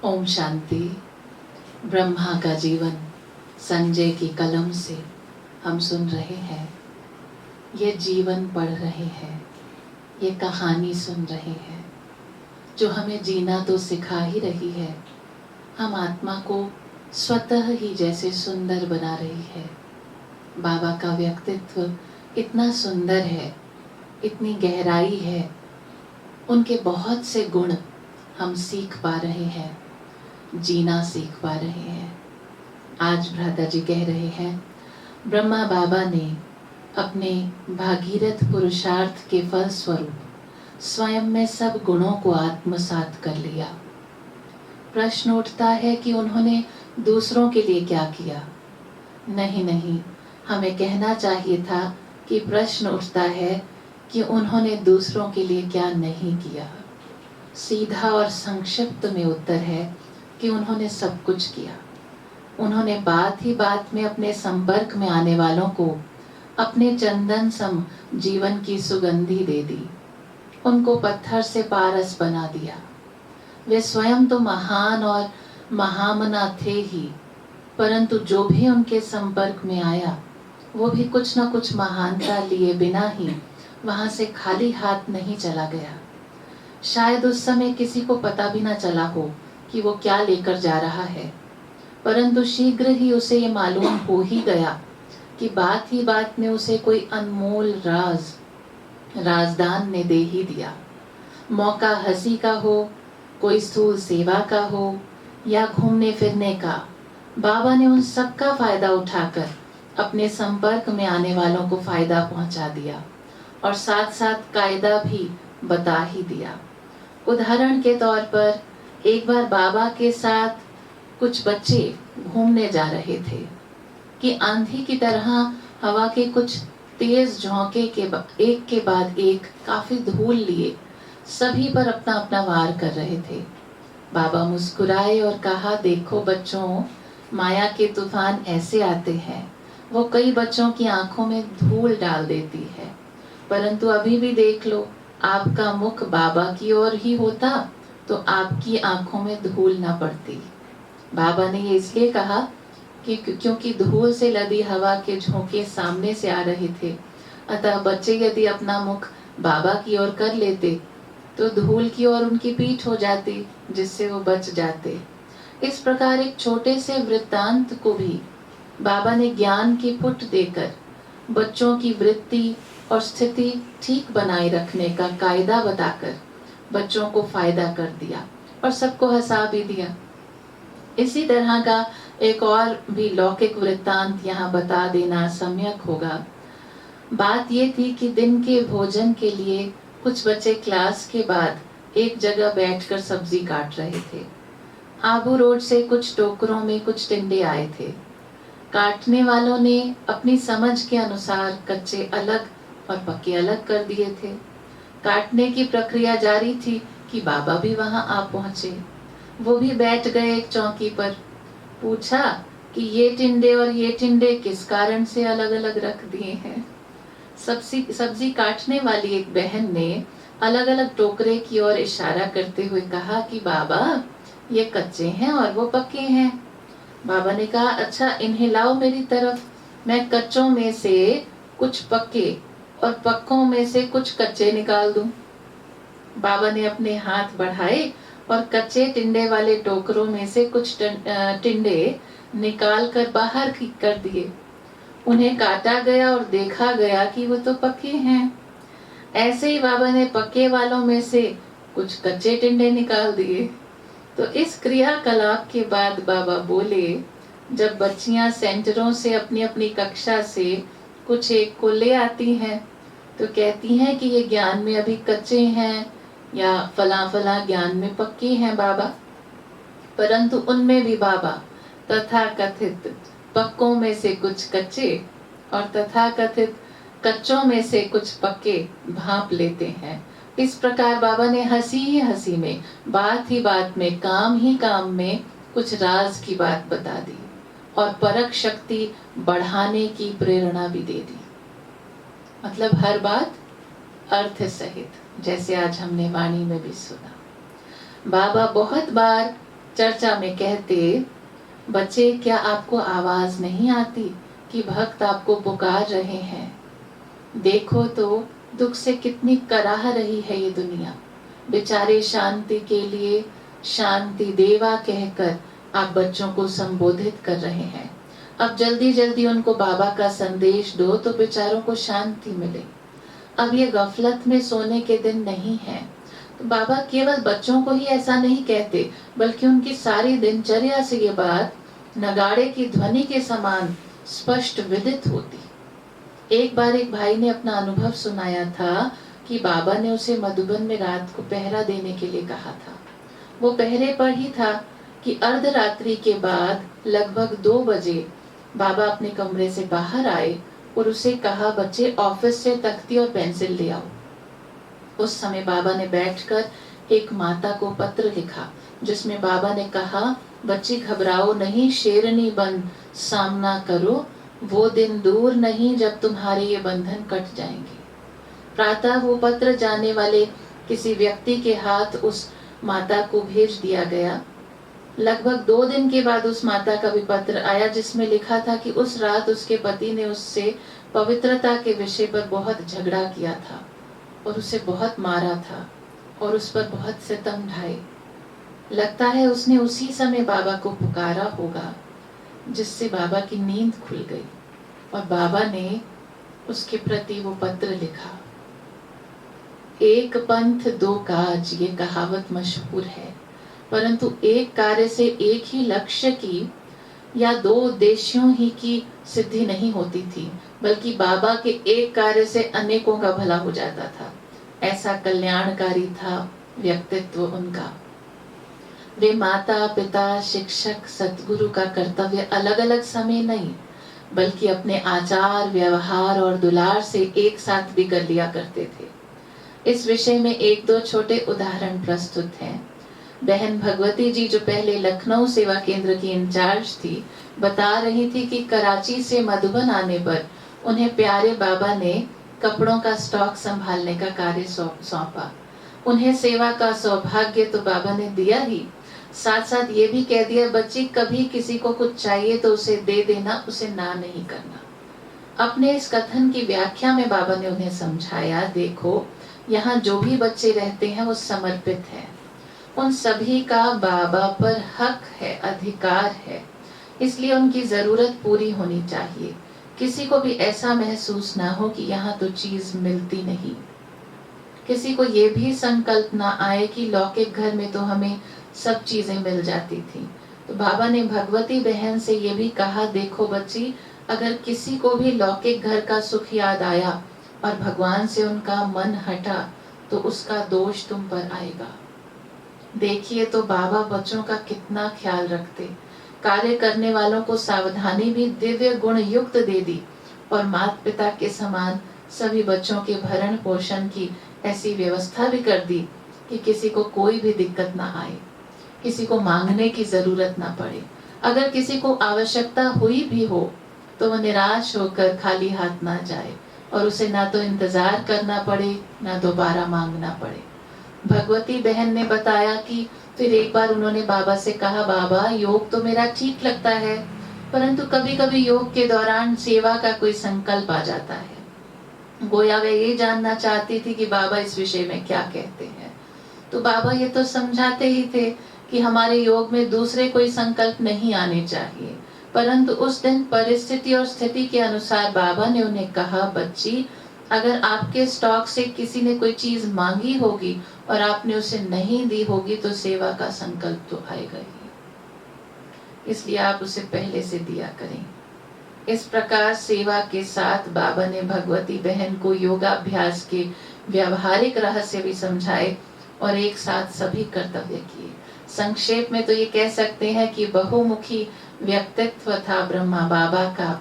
ओम शांति। ब्रह्मा का जीवन संजय की कलम से हम सुन रहे हैं। ये जीवन पढ़ रहे हैं, ये कहानी सुन रहे हैं जो हमें जीना तो सिखा ही रही है, हम आत्मा को स्वतः ही जैसे सुंदर बना रही है। बाबा का व्यक्तित्व इतना सुंदर है, इतनी गहराई है, उनके बहुत से गुण हम सीख पा रहे हैं, जीना सीख पा रहे हैं। आज भ्राता जी कह रहे हैं, ब्रह्मा बाबा ने अपने भागीरथ पुरुषार्थ के फल स्वरूप स्वयं में सब गुणों को आत्मसात कर लिया। प्रश्न उठता है कि उन्होंने दूसरों के लिए क्या किया? नहीं, हमें कहना चाहिए था कि प्रश्न उठता है कि उन्होंने दूसरों के लिए क्या नहीं किया। सीधा और संक्षिप्त में उत्तर है कि उन्होंने सब कुछ किया। उन्होंने बात ही बात में अपने संपर्क में आने वालों को अपने चंदन सम जीवन की सुगंधी दे दी, उनको पत्थर से पारस बना दिया। वे स्वयं तो महान और महामना थे ही, परंतु जो भी उनके संपर्क में आया वो भी कुछ न कुछ महानता लिए बिना ही वहां से खाली हाथ नहीं चला गया। शायद उस समय किसी को पता भी न चला हो कि वो क्या लेकर जा रहा है, परंतु शीघ्र ही उसे ये मालूम हो ही गया कि बात ही बात में उसे कोई अनमोल राजदान ने दे ही दिया। मौका हंसी का हो, कोई स्थूल सेवा का हो या घूमने फिरने का, बाबा ने उन सब का फायदा उठाकर अपने संपर्क में आने वालों को फायदा पहुंचा दिया और साथ साथ कायदा भी बता ही दिया। उदाहरण के तौर पर एक बार बाबा के साथ कुछ बच्चे घूमने जा रहे थे कि आंधी की तरह हवा के कुछ तेज झोंके एक के बाद एक काफी धूल लिए सभी पर अपना अपना वार कर रहे थे। बाबा मुस्कुराए और कहा, देखो बच्चों, माया के तूफान ऐसे आते हैं, वो कई बच्चों की आंखों में धूल डाल देती है, परंतु अभी भी देख लो, आपका मुख बाबा की ओर ही होता तो आपकी आंखों में धूल ना पड़ती। बाबा ने ये इसलिए कहा कि क्योंकि धूल से लदी हवा के झोंके सामने से आ रहे थे, अतः बच्चे यदि अपना मुख बाबा की ओर कर लेते तो धूल की ओर उनकी पीठ हो जाती, जिससे वो बच जाते। इस प्रकार एक छोटे से वृत्तांत को भी बाबा ने ज्ञान की पुट देकर बच्चों की वृत्ति और स्थिति ठीक बनाए रखने का कायदा बताकर बच्चों को फायदा कर दिया और सबको हंसा भी दिया। इसी तरह का एक और भी लौकिक वृत्तांत यहाँ बता देना सम्यक होगा। बात ये थी कि दिन के भोजन के लिए कुछ बच्चे क्लास के बाद एक जगह बैठकर सब्जी काट रहे थे। आबू रोड से कुछ टोकरों में कुछ टिंडे आए थे। काटने वालों ने अपनी समझ के अनुसार कच्चे अलग और पक्के अलग कर दिए थे। काटने की प्रक्रिया जारी थी कि बाबा भी वहां आ पहुंचे। वो भी बैठ गए एक चौकी पर। पूछा कि ये टिंडे और ये टिंडे किस कारण से अलग अलग रख दिए हैं। सब्जी काटने वाली एक बहन ने अलग अलग टोकरे की ओर इशारा करते हुए कहा कि बाबा, ये कच्चे हैं और वो पक्के हैं। बाबा ने कहा, अच्छा इन्हें लाओ मेरी तरफ, मैं कच्चों में से कुछ पक्के और पक्कों में से कुछ कच्चे निकाल दूं। बाबा ने अपने हाथ बढ़ाए और कच्चे टिंडे वाले टोकरों में से कुछ टिंडे निकाल कर बाहर कर दिए। उन्हें काटा गया और देखा गया कि वो तो पक्के हैं। ऐसे ही बाबा ने पक्के वालों में से कुछ कच्चे टिंडे निकाल दिए। तो इस क्रियाकलाप के बाद बाबा बोले, जब बच्चियां सेंटरों से अपनी अपनी कक्षा से कुछ एक को ले आती हैं तो कहती हैं कि ये ज्ञान में अभी कच्चे हैं या फला फला ज्ञान में पक्के हैं बाबा, परंतु उनमें भी बाबा तथा कथित पक्कों में से कुछ कच्चे और तथा कथित कच्चों में से कुछ पक्के भांप लेते हैं। इस प्रकार बाबा ने हंसी ही हंसी में, बात ही बात में, काम ही काम में कुछ राज की बात बता दी और परख शक्ति बढ़ाने की प्रेरणा भी दे दी। मतलब हर बात अर्थ सहित, जैसे आज हमने वाणी में भी सुना। बाबा बहुत बार चर्चा में कहते, बच्चे क्या आपको आवाज नहीं आती कि भक्त आपको पुकार रहे हैं? देखो तो दुख से कितनी कराह रही है ये दुनिया। बेचारे शांति के लिए शांति देवा कहकर आप बच्चों को संबोधित कर रहे हैं। अब जल्दी जल्दी उनको बाबा का संदेश दो तो बेचारों को शांति मिले। अब ये गफलत में सोने के दिन नहीं है। तो बाबा केवल बच्चों को ही ऐसा नहीं कहते, बल्कि उनकी सारी दिनचर्या से ये बात नगाड़े की ध्वनि के समान स्पष्ट विदित होती। एक बार एक भाई ने अपना अनुभव सुनाया था कि बाबा ने उसे मधुबन में रात को पहरा देने के लिए कहा था। वो पहरे पर ही था कि अर्धरात्रि के बाद लगभग 2 बजे बाबा अपने कमरे से बाहर आए और उसे कहा, बच्चे ऑफिस से तख्ती और पेंसिल ले आओ। उस समय बाबा ने बैठकर एक माता को पत्र लिखा, जिसमें बाबा ने कहा, बच्ची घबराओ नहीं, शेरनी बन सामना करो, वो दिन दूर नहीं जब तुम्हारे ये बंधन कट जाएंगे। प्रातः वो पत्र जाने वाले किसी व्यक्ति के हाथ उस माता को भेज दिया गया। लगभग 2 दिन के बाद उस माता का भी पत्र आया, जिसमें लिखा था कि उस रात उसके पति ने उससे पवित्रता के विषय पर बहुत झगड़ा किया था और उसे बहुत मारा था और उस पर बहुत सितम ढाए। लगता है उसने उसी समय बाबा को पुकारा होगा, जिससे बाबा की नींद खुल गई और बाबा ने उसके प्रति वो पत्र लिखा। एक पंथ 2 काज, ये कहावत मशहूर है, परंतु एक कार्य से एक ही लक्ष्य की या 2 उद्देश्यों ही की सिद्धि नहीं होती थी, बल्कि बाबा के एक कार्य से अनेकों का भला हो जाता था। ऐसा कल्याणकारी था व्यक्तित्व उनका। वे माता पिता शिक्षक सतगुरु का कर्तव्य अलग अलग समय नहीं, बल्कि अपने आचार व्यवहार और दुलार से एक साथ भी कर लिया करते थे। इस विषय में 1-2 छोटे उदाहरण प्रस्तुत हैं। बहन भगवती जी, जो पहले लखनऊ सेवा केंद्र की इंचार्ज थी, बता रही थी कि कराची से मधुबन आने पर उन्हें प्यारे बाबा ने कपड़ों का स्टॉक संभालने का कार्य सौंपा। उन्हें सेवा का सौभाग्य तो बाबा ने दिया ही, साथ साथ ये भी कह दिया, बच्ची कभी किसी को कुछ चाहिए तो उसे दे देना, उसे ना नहीं करना। अपने इस कथन की व्याख्या में बाबा ने उन्हें समझाया, देखो यहाँ जो भी बच्चे रहते हैं वो समर्पित है, उन सभी का बाबा पर हक है, अधिकार है, इसलिए उनकी जरूरत पूरी होनी चाहिए। किसी को भी ऐसा महसूस ना हो कि यहाँ तो चीज मिलती नहीं। किसी को ये भी संकल्प ना आए कि लौकिक घर में तो हमें सब चीजें मिल जाती थी। तो बाबा ने भगवती बहन से ये भी कहा, देखो बच्ची, अगर किसी को भी लौकिक घर का सुख याद आया और भगवान से उनका मन हटा तो उसका दोष तुम पर आएगा। देखिए तो बाबा बच्चों का कितना ख्याल रखते। कार्य करने वालों को सावधानी भी दिव्य गुण युक्त दे दी और माता पिता के समान सभी बच्चों के भरण पोषण की ऐसी व्यवस्था भी कर दी कि किसी को कोई भी दिक्कत ना आए, किसी को मांगने की जरूरत ना पड़े। अगर किसी को आवश्यकता हुई भी हो तो वह निराश होकर खाली हाथ ना जाए और उसे ना तो इंतजार करना पड़े ना दोबारा मांगना पड़े। भगवती बहन ने बताया कि फिर एक बार उन्होंने बाबा से कहा, बाबा योग तो मेरा ठीक लगता है, परंतु कभी कभी योग के दौरान सेवा का कोई संकल्प आ जाता है। गोया वे ये जानना चाहती थी कि बाबा इस विषय में क्या कहते हैं। तो बाबा ये तो समझाते ही थे कि हमारे योग में दूसरे कोई संकल्प नहीं आने चाहिए, परंतु उस दिन परिस्थिति और स्थिति के अनुसार बाबा ने उन्हें कहा, बच्ची, अगर आपके स्टॉक से किसी ने कोई चीज मांगी होगी और आपने उसे नहीं दी होगी तो सेवा का संकल्प तो आएगा ही, इसलिए आप उसे पहले से दिया करें। इस प्रकार सेवा के साथ बाबा ने भगवती बहन को योगाभ्यास के व्यावहारिक रहस्य भी समझाए और एक साथ सभी कर्तव्य किए। संक्षेप में तो ये कह सकते हैं कि बहुमुखी व्यक्तित्व था ब्रह्मा बाबा का।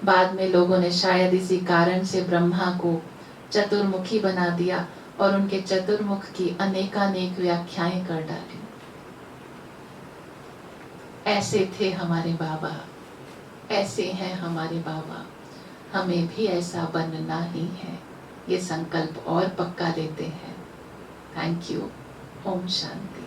बाद में लोगों ने शायद इसी कारण से ब्रह्मा को चतुर्मुखी बना दिया और उनके चतुर्मुख की अनेकानेक व्याख्याएं कर डाली। ऐसे थे हमारे बाबा, ऐसे हैं हमारे बाबा, हमें भी ऐसा बनना ही है, ये संकल्प और पक्का लेते हैं। Thank you. ओम शांति।